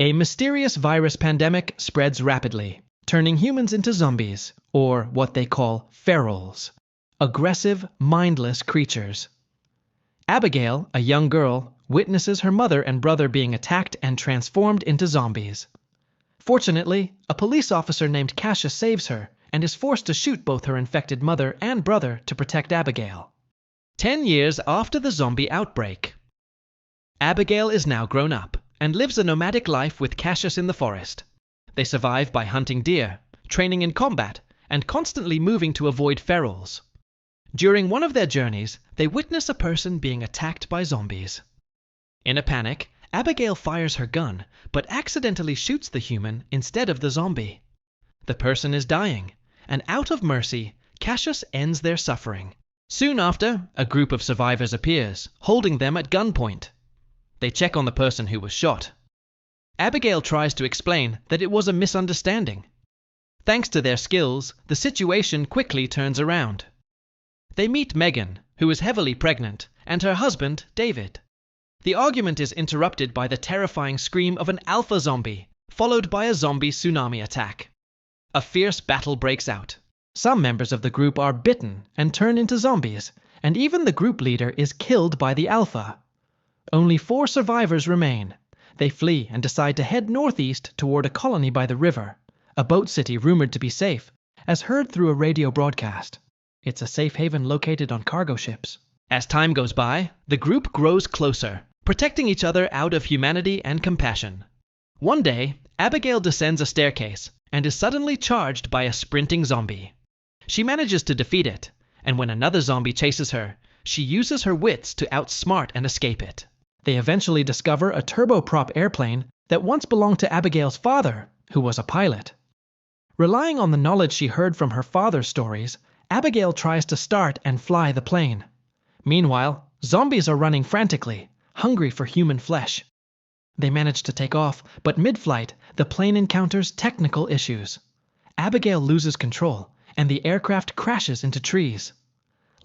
A mysterious virus pandemic spreads rapidly, turning humans into zombies, or what they call ferals, aggressive, mindless creatures. Abigail, a young girl, witnesses her mother and brother being attacked and transformed into zombies. Fortunately, a police officer named Cassius saves her and is forced to shoot both her infected mother and brother to protect Abigail. 10 years after the zombie outbreak. Abigail is now grown up and lives a nomadic life with Cassius in the forest. They survive by hunting deer, training in combat, and constantly moving to avoid ferals. During one of their journeys, they witness a person being attacked by zombies. In a panic, Abigail fires her gun, but accidentally shoots the human instead of the zombie. The person is dying, and out of mercy, Cassius ends their suffering. Soon after, a group of survivors appears, holding them at gunpoint. They check on the person who was shot. Abigail tries to explain that it was a misunderstanding. Thanks to their skills, the situation quickly turns around. They meet Megan, who is heavily pregnant, and her husband, David. The argument is interrupted by the terrifying scream of an alpha zombie, followed by a zombie tsunami attack. A fierce battle breaks out. Some members of the group are bitten and turn into zombies, and even the group leader is killed by the alpha. Only 4 survivors remain. They flee and decide to head northeast toward a colony by the river, a boat city rumored to be safe, as heard through a radio broadcast. It's a safe haven located on cargo ships. As time goes by, the group grows closer, protecting each other out of humanity and compassion. One day, Abigail descends a staircase and is suddenly charged by a sprinting zombie. She manages to defeat it, and when another zombie chases her, she uses her wits to outsmart and escape it. They eventually discover a turboprop airplane that once belonged to Abigail's father, who was a pilot. Relying on the knowledge she heard from her father's stories, Abigail tries to start and fly the plane. Meanwhile, zombies are running frantically, hungry for human flesh. They manage to take off, but mid-flight, the plane encounters technical issues. Abigail loses control, and the aircraft crashes into trees.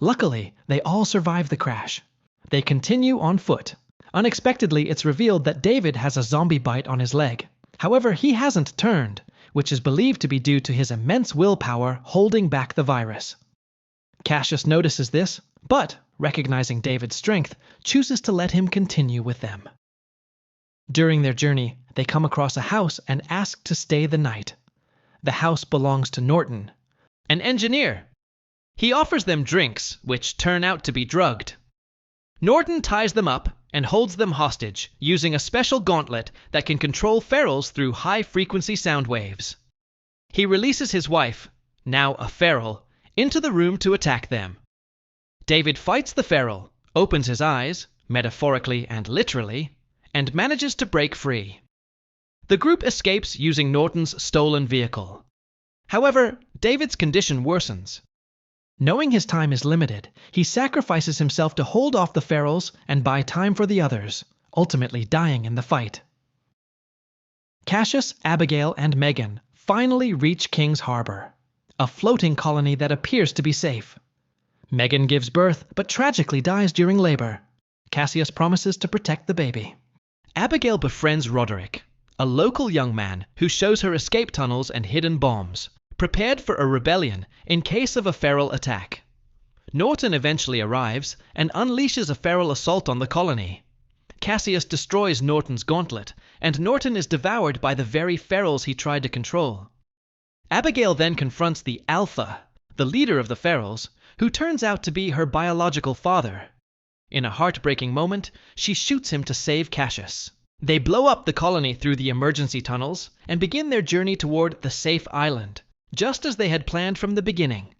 Luckily, they all survive the crash. They continue on foot. Unexpectedly, it's revealed that David has a zombie bite on his leg. However, he hasn't turned, which is believed to be due to his immense willpower holding back the virus. Cassius notices this, but, recognizing David's strength, chooses to let him continue with them. During their journey, they come across a house and ask to stay the night. The house belongs to Norton, an engineer. He offers them drinks, which turn out to be drugged. Norton ties them up and holds them hostage using a special gauntlet that can control ferals through high-frequency sound waves. He releases his wife, now a feral, into the room to attack them. David fights the feral, opens his eyes, metaphorically and literally, and manages to break free. The group escapes using Norton's stolen vehicle. However, David's condition worsens. Knowing his time is limited, he sacrifices himself to hold off the ferals and buy time for the others, ultimately dying in the fight. Cassius, Abigail, and Megan finally reach King's Harbor, a floating colony that appears to be safe. Megan gives birth, but tragically dies during labor. Cassius promises to protect the baby. Abigail befriends Roderick, a local young man who shows her escape tunnels and hidden bombs, prepared for a rebellion in case of a feral attack. Norton eventually arrives and unleashes a feral assault on the colony. Cassius destroys Norton's gauntlet, and Norton is devoured by the very ferals he tried to control. Abigail then confronts the Alpha, the leader of the ferals, who turns out to be her biological father. In a heartbreaking moment, she shoots him to save Cassius. They blow up the colony through the emergency tunnels and begin their journey toward the safe island, just as they had planned from the beginning.